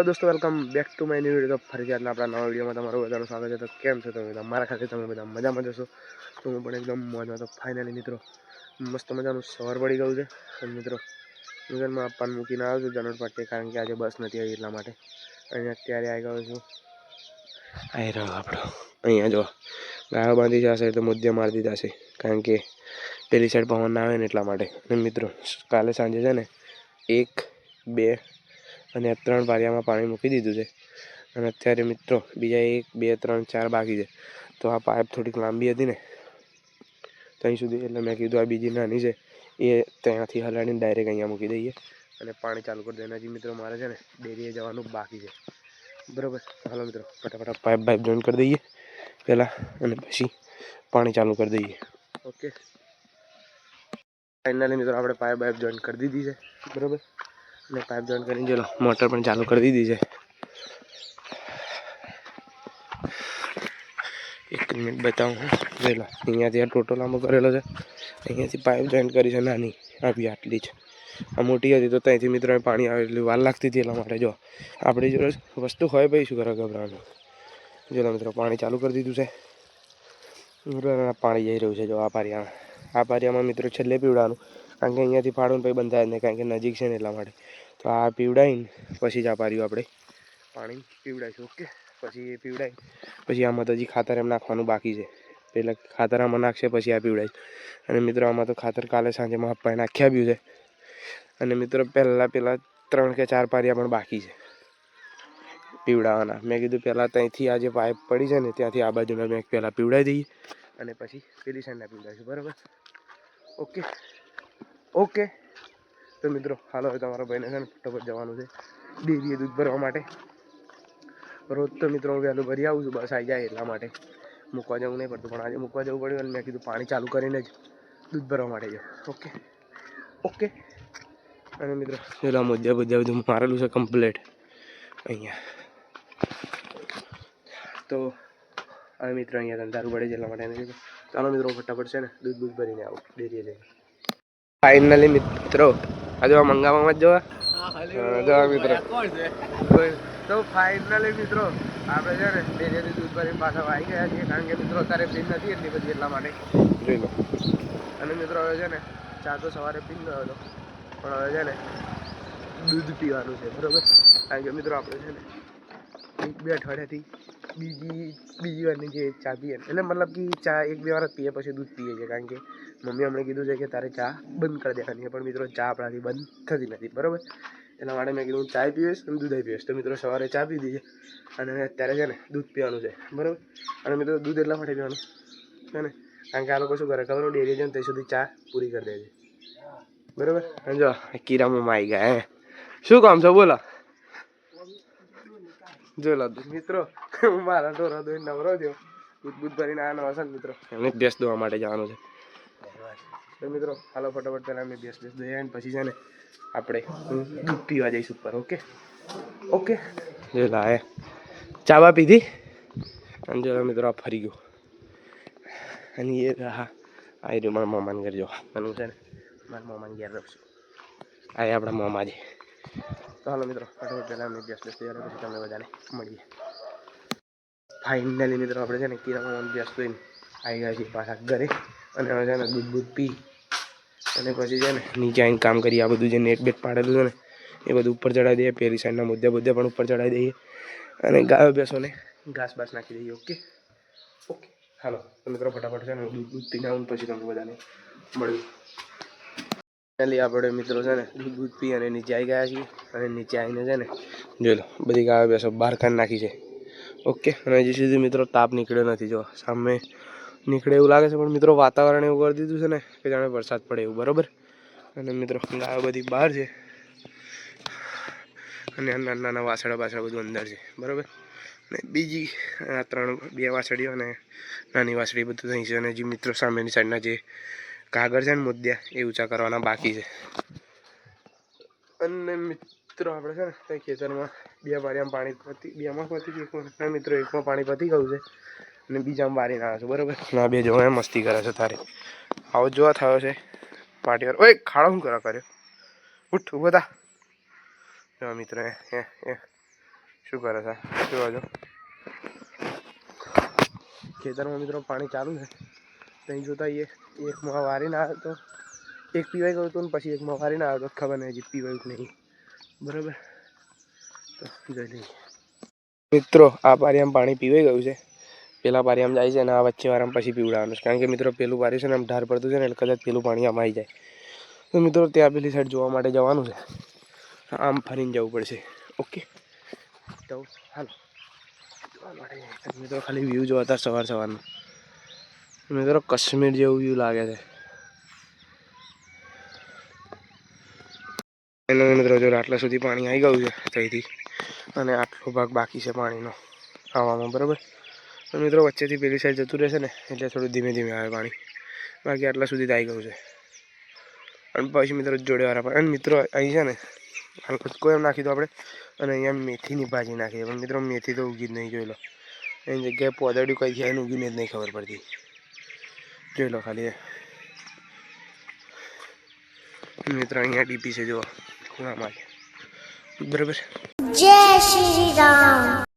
Hello दोस्तों, welcome back to my new video. तो फरीથી આજના આપણા નવા વિડીયોમાં તમારું બધાનું સ્વાગત છે। તો કેમ છો તમે બધા? મારા ખાતે તમે બધા મજામાં જશો તો હું પણ એકદમ મજામાં। તો ફાઇનલી મિત્રો મસ્ત મજાનું સવાર પડી ગયું છે અને મિત્રો નિગરમાં પાન મૂકીને આવ્યો છું જનોટ પાટે, કારણ કે આજે બસ નથી આવી એટલા માટે। અને અત્યારે આવી ગયો છું, આવી રહ્યો આપણો અહીંયા જો ગાયો બાંધી જશે તો મધ્ય મારી દીધા છે, કારણ કે પેલી સાઈડ પવન ના આવે ને એટલા માટે। અને મિત્રો કાલે સાંજે છે ને 1, 2 અને 3 પારિયામાં પાણી મૂકી દીધું છે અને અત્યારે મિત્રો બીજા 1, 2, 3, 4 બાકી છે। તો આ પાઇપ થોડીક લાંબી હતી ને ત્યાં સુધી, એટલે મેં કીધું આ બીજી નાની છે એ ત્યાંથી હલાડીને ડાયરેક્ટ અહીંયા મૂકી દઈએ અને પાણી ચાલુ કરી દઈએ। હજી મિત્રો મારે છે ને ડેરીએ જવાનું બાકી છે, બરાબર। હાલો મિત્રો ફટાફટ પાઇપ જોઈન કરી દઈએ પહેલાં અને પછી પાણી ચાલુ કરી દઈએ। ઓકે, ફાઇનલી મિત્રો આપણે પાઇપ જોઈન કરી દીધી છે, બરાબર। અને પાઇપ જોઈન કરીને ચલો મોટર પણ ચાલુ કરી દીધી છે। 1 મિનિટ બતાવું હું, ચલો અહીંયાથી આ ટોટો લાંબો કરેલો છે, અહીંયાથી પાઇપ જોઈન કરી છે નાની, આવી આટલી જ। આ મોટી હતી તો ત્યાંથી મિત્રો પાણી આવે એટલે વાર લાગતી હતી, એટલા માટે જો આપણી જોડે વસ્તુ હોય ભાઈ શું કરે ગભરાવાનું। ચલો મિત્રો પાણી ચાલુ કરી દીધું છે, પાણી જઈ રહ્યું છે જો આ પારિયામાં મિત્રો છેલ્લે પીવડાવવાનું, કારણ કે અહીંયાથી ફાળું પછી બંધાય જ નહીં, કારણ કે નજીક છે ને એટલા માટે। તો આ પીવડાવીને પછી જ આ પાર્યું આપણે પાણી પીવડાવીશું। ઓકે, પછી એ પીવડાવી પછી આમાં તો હજી ખાતર એમ નાખવાનું બાકી છે, પહેલાં ખાતર આમાં નાખશે પછી આ પીવડાવીશ। અને મિત્રો આમાં તો ખાતર કાલે સાંજે મારા પપ્પાએ નાખી આપ્યું છે। અને મિત્રો પેલા 3 કે 4 પારિયા પણ બાકી છે પીવડાવવાના। મેં કીધું પહેલાં ત્યાંથી આ જે પાઇપ પડી છે ને ત્યાંથી આ બાજુના મેં પહેલાં પીવડાવી દઈએ અને પછી પેલી સાઈડના પીવડાવીશું, બરાબર। ઓકે ઓકે, તો મિત્રો હાલો હવે તમારા ભાઈને છે ને ફટાફટ જવાનું છે ડેરીએ દૂધ ભરવા માટે। રોજ તો મિત્રો હું વહેલું ભરી આવું છું, બસ આવી જાય એટલા માટે મૂકવા જવું નહીં પડતું, પણ આજે મૂકવા જવું પડ્યું અને મેં કીધું પાણી ચાલુ કરીને જ દૂધ ભરવા માટે જાઉં। ઓકે ઓકે, અને મિત્રો પેલા મુદ્દા બધું મારેલું છે કમ્પ્લીટ અહીંયા। તો હવે મિત્રો અહીંયા ધંધારું પડે છે એટલા માટે એને કીધું ચાલો મિત્રો ફટાફટ છે ને દૂધ ભરીને આવું ડેરીએ જઈને। ફાઇનલી મિત્રો આજે મંગાવવામાં જ જોવા મિત્રો તો ફાઇનલી મિત્રો આપણે છે ને ડેરીએથી દૂધ ભરીને પાછા આવી ગયા છીએ, કારણ કે મિત્રો અત્યારે પીન નથી એટલી બધી એટલા માટે જોઈ લો। અને મિત્રો હવે છે ને ચા તો સવારે પીન ગયો હતો, પણ હવે છે ને દૂધ પીવાનું છે, બરાબર। કારણ કે મિત્રો આપણે છે ને 1-2 અઠવાડિયાથી બીજી વારની જે ચા પીએ, એટલે મતલબ કે ચા 1-2 વાર જ પીએ પછી દૂધ પીએ છીએ, કારણ કે મમ્મી અમને કીધું છે કે તારે ચા બંધ કરી દેવાની, પણ મિત્રો ચા આપણાથી બંધ થતી નથી, બરાબર। એટલા માટે મેં કીધું ચા પીવીશ અને દૂધ પીવીશ। તો મિત્રો સવારે ચા પી દઈએ અને અત્યારે છે ને દૂધ પીવાનું છે, બરાબર। અને મિત્રો દૂધ એટલા માટે પીવાનું છે ને કારણ કે આ લોકો શું કરે ખબર, હું ડેરી જાઉં ત્યાં સુધી ચા પૂરી કરી દે છે, બરાબર। અને જો કીરામાં આવી ગયા હે, શું કામ છે બોલો? જો લો મિત્રો હું મારા ઢોરા ધોઈને નવરો થયો, દૂધ ભરીને આવ્યા હશે ને મિત્રો, એમને ભેંસ દોવા માટે જવાનું છે। તો મિત્રો હાલો ફટાફટ પહેલાં અમે ભેંસ દોઈ આવીને પછી છે ને આપણે દૂધ પીવા જઈશું ઉપર। ઓકે ઓકે, જો લાવે ચાવા પીધી અને જો મિત્રો આ ફરી ગયો અને એ હા આવી રહ્યું મારા મામાને ઘર, જો અને હું છે ને મારા મામાને ઘેર રહું છું, આ આપણા મામા છે। તો હાલો મિત્રો ફટાફટ પહેલાં અમે ભેંસ દોઈ પછી તમને બધાને મળીએ। ફાઇનલી મિત્રો આપણે છે ને કીરામાં ભેંસ દોઈને આવી ગયા છીએ પાછા ઘરે, અને હવે છે ને દૂધ પી અને પછી છે ને નીચે આવીને કામ કરીએ। આ બધું જે નેટ બેટ પાડેલું છે ને એ બધું ઉપર ચડાવી દઈએ, પેલી સાઈડના મુદ્દે પણ ઉપર ચડાવી દઈએ અને ગાયો ભેંસોને ઘાસ બાસ નાખી દઈએ। ઓકે ઓકે, હાલો તો મિત્રો ફટાફટ છે ને દૂધ પીને આવું પછી તમને બધાને મળ્યું। ફાઇનલી આપણે મિત્રો છે ને દૂધ પી અને નીચે આવી ગયા છીએ, અને નીચે આવીને છે ને જોઈ લો બધી ગાયો ભેંસો બહાર કાઢી નાખી છે। ઓકે, અને હજી સુધી મિત્રો તાપ નીકળ્યો નથી, જો સામે નીકળે એવું લાગે છે, પણ મિત્રો વાતાવરણ એવું કરી દીધું છે ને કે જાણે વરસાદ પડે એવું, બરાબર। અને મિત્રો ગાયો બધી બહાર છે અને નાના વાછડા બધું અંદર છે, બરાબર। અને બીજી આ 2 વાછડીઓ અને નાની વાછડી બધું અહીં છે, અને જે મિત્રો સામેની સાઈડના જે કાગળ છે ને મુદ્દા એ ઊંચા કરવાના બાકી છે। અને મિત્રો આપણે છે ને ત્યાં ખેતરમાં 2 પારિયામાં પાણી મિત્રો 1માં પાણી પતી ગયું છે અને બીજામાં વારીને આવે છે, બરાબર। ના 2 જોવા મસ્તી કરે છે, તારે આવો જોવા થયો છે પાટીવાર। ઓય ખાડો શું કર્યો ઉઠ ઉભો થા મિત્રો શું કરે છે જોવા જો ખેતરમાં મિત્રો પાણી ચાલુ છે ત્યાં જોતા આવીએ એકમાં વારીને આવ્યો તો એક પીવાઈ ગયું હતું ને પછી એકમાં વારીને આવ્યો તો ખબર નહીં હજી પીવાયું કે નહીં બરાબર તો જોઈ લઈએ મિત્રો આ પારિયામાં પાણી પીવાઈ ગયું છે પેલા પારિયામાં જાય છે અને આ વચ્ચે વાળામાં પછી પીવડાવવાનું છે કારણ કે મિત્રો પેલું પારી છે ને આમ ઢાર પડતું છે ને એટલે કદાચ પેલું પાણી આમાં આવી જાય તો મિત્રો ત્યાં પેલી સાઈડ જોવા માટે જવાનું છે આમ ફરીને જવું પડશે ઓકે તો હાલો જોવા માટે મિત્રો ખાલી વ્યૂ જોવા હતા સવારનું મિત્રો કાશ્મીર જેવું વ્યૂ લાગે છે એનો મિત્રો જો આટલા સુધી પાણી આવી ગયું છે ત્યાંથી અને આટલો ભાગ બાકી છે પાણીનો આવવામાં બરાબર તો મિત્રો વચ્ચેથી પેલી સાઈડ જતું રહેશે ને એટલે થોડું ધીમે ધીમે આવે પાણી બાકી આટલા સુધી આવી ગયું છે અને પછી મિત્રો જોડેવાળા પણ અને મિત્રો અહીં છે ને કટકો એમ નાખી દો આપણે અને અહીંયા મેથીની ભાજી નાખી પણ મિત્રો મેથી તો ઉગી જ નહીં જોઈ લો એની જગ્યાએ પોદડ્યું કઈ છે એને ઉગીને જ નહીં ખબર પડતી જોઈ લો ખાલી મિત્રો અહીંયા ડીપી છે જો ખૂણામાં બરાબર જય શ્રી રામ